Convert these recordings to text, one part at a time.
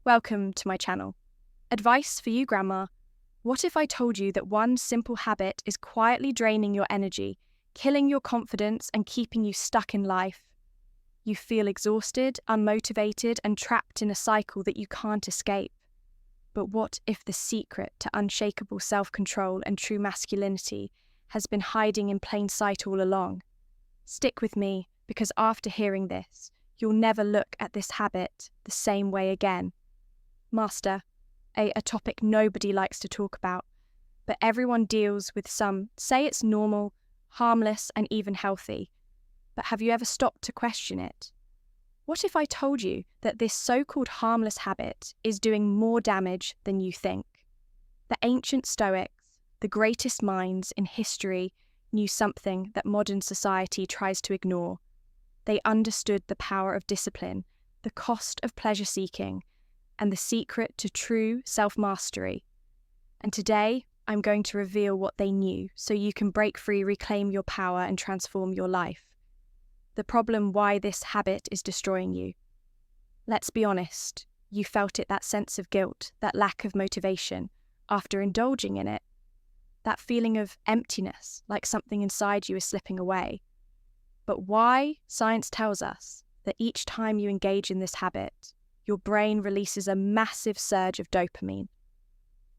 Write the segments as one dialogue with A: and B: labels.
A: Welcome to my channel. Advice for you, Grandma. What if I told you that one simple habit is quietly draining your energy, killing your confidence, and keeping you stuck in life? You feel exhausted, unmotivated, and trapped in a cycle that you can't escape. But what if the secret to unshakable self-control and true masculinity has been hiding in plain sight all along? Stick with me, because after hearing this, you'll never look at this habit the same way again. Master, a topic nobody likes to talk about, but everyone deals with. Some say it's normal, harmless, and even healthy. But have you ever stopped to question it? What if I told you that this so-called harmless habit is doing more damage than you think? The ancient Stoics, the greatest minds in history, knew something that modern society tries to ignore. They understood the power of discipline, the cost of pleasure-seeking, and the secret to true self-mastery. And today, I'm going to reveal what they knew so you can break free, reclaim your power, and transform your life. The problem why this habit is destroying you. Let's be honest, you felt it, that sense of guilt, that lack of motivation after indulging in it. That feeling of emptiness, like something inside you is slipping away. But why? Science tells us that each time you engage in this habit, your brain releases a massive surge of dopamine.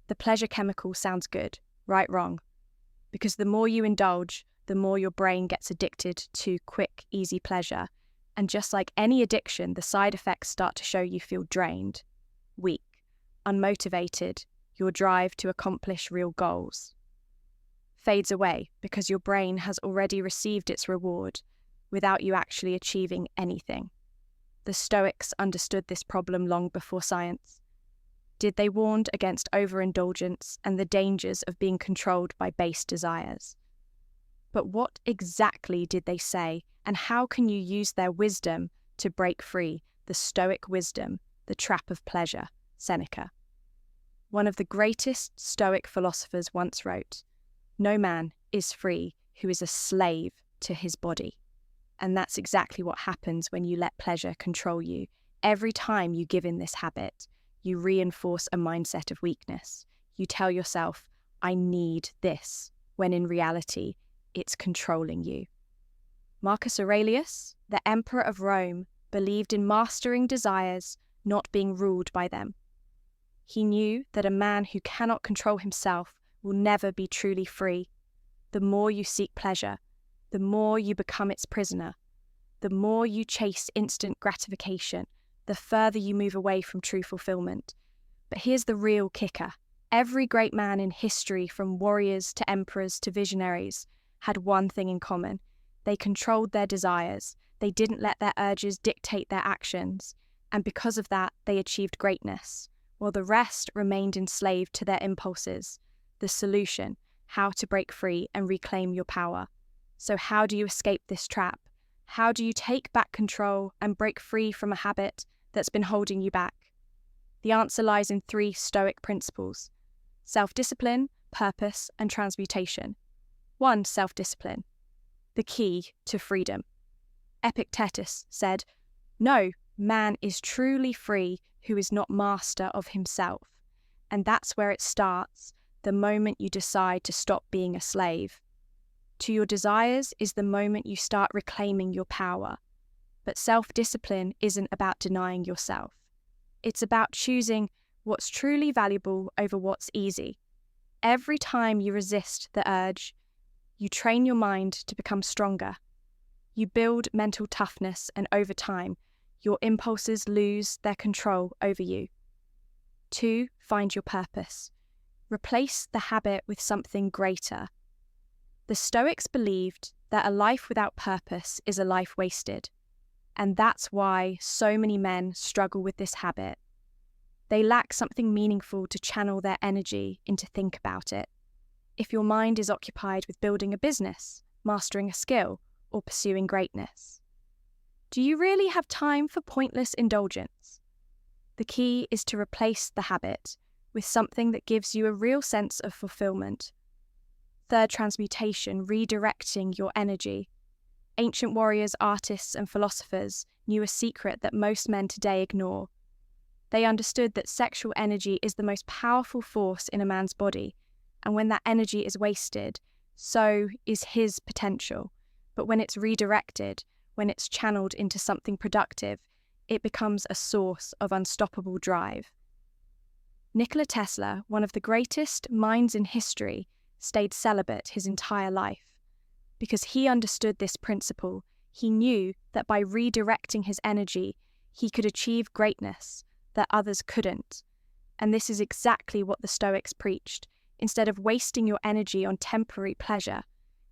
A: The pleasure chemical sounds good, right? Wrong. Because the more you indulge, the more your brain gets addicted to quick, easy pleasure. And just like any addiction, the side effects start to show. You feel drained, weak, unmotivated. Your drive to accomplish real goals fades away because your brain has already received its reward without you actually achieving anything. The Stoics understood this problem long before science. They warned against overindulgence and the dangers of being controlled by base desires. But what exactly did they say, and how can you use their wisdom to break free? The Stoic wisdom, the trap of pleasure. Seneca, one of the greatest Stoic philosophers, once wrote, "No man is free who is a slave to his body." And that's exactly what happens when you let pleasure control you. Every time you give in this habit, you reinforce a mindset of weakness. You tell yourself, "I need this," when in reality, it's controlling you. Marcus Aurelius, the Emperor of Rome, believed in mastering desires, not being ruled by them. He knew that a man who cannot control himself will never be truly free. The more you seek pleasure, the more you become its prisoner. The more you chase instant gratification, the further you move away from true fulfillment. But here's the real kicker. Every great man in history, from warriors to emperors to visionaries, had one thing in common. They controlled their desires. They didn't let their urges dictate their actions. And because of that, they achieved greatness, while the rest remained enslaved to their impulses. The solution: how to break free and reclaim your power. So how do you escape this trap? How do you take back control and break free from a habit that's been holding you back? The answer lies in 3 Stoic principles: self-discipline, purpose, and transmutation. 1. Self-discipline, the key to freedom. Epictetus said, "No man is truly free who is not master of himself." And that's where it starts, the moment you decide to stop being a slave. To your desires is the moment you start reclaiming your power. But self-discipline isn't about denying yourself. It's about choosing what's truly valuable over what's easy. Every time you resist the urge, you train your mind to become stronger. You build mental toughness, and over time, your impulses lose their control over you. 2. Find your purpose. Replace the habit with something greater. The Stoics believed that a life without purpose is a life wasted, and that's why so many men struggle with this habit. They lack something meaningful to channel their energy into. Think about it. If your mind is occupied with building a business, mastering a skill, or pursuing greatness, do you really have time for pointless indulgence? The key is to replace the habit with something that gives you a real sense of fulfillment. 3. Transmutation, redirecting your energy. Ancient warriors, artists, and philosophers knew a secret that most men today ignore. They understood that sexual energy is the most powerful force in a man's body, and when that energy is wasted, so is his potential. But when it's redirected, when it's channeled into something productive, it becomes a source of unstoppable drive. Nikola Tesla, one of the greatest minds in history, stayed celibate his entire life. Because he understood this principle, he knew that by redirecting his energy, he could achieve greatness that others couldn't. And this is exactly what the Stoics preached. Instead of wasting your energy on temporary pleasure,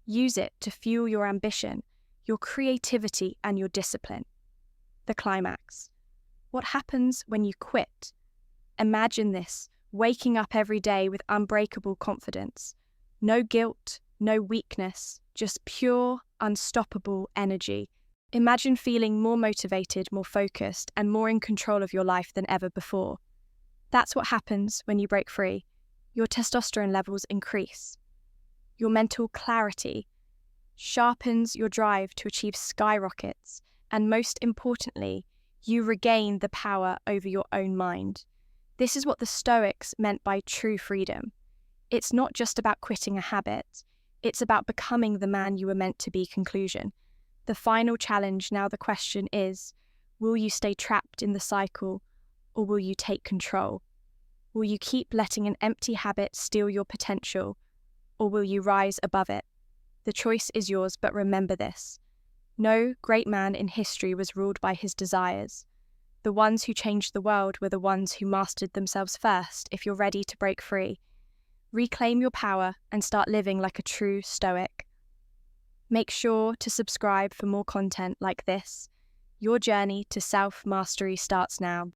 A: use it to fuel your ambition, your creativity, and your discipline. The climax. What happens when you quit? Imagine this, waking up every day with unbreakable confidence. No guilt, no weakness, just pure, unstoppable energy. Imagine feeling more motivated, more focused, and more in control of your life than ever before. That's what happens when you break free. Your testosterone levels increase. Your mental clarity sharpens your drive to achieve skyrockets, and most importantly, you regain the power over your own mind. This is what the Stoics meant by true freedom. It's not just about quitting a habit, it's about becoming the man you were meant to be. Conclusion. The final challenge, now the question is, will you stay trapped in the cycle, or will you take control? Will you keep letting an empty habit steal your potential, or will you rise above it? The choice is yours, but remember this. No great man in history was ruled by his desires. The ones who changed the world were the ones who mastered themselves first. If you're ready to break free, reclaim your power and start living like a true Stoic. Make sure to subscribe for more content like this. Your journey to self-mastery starts now.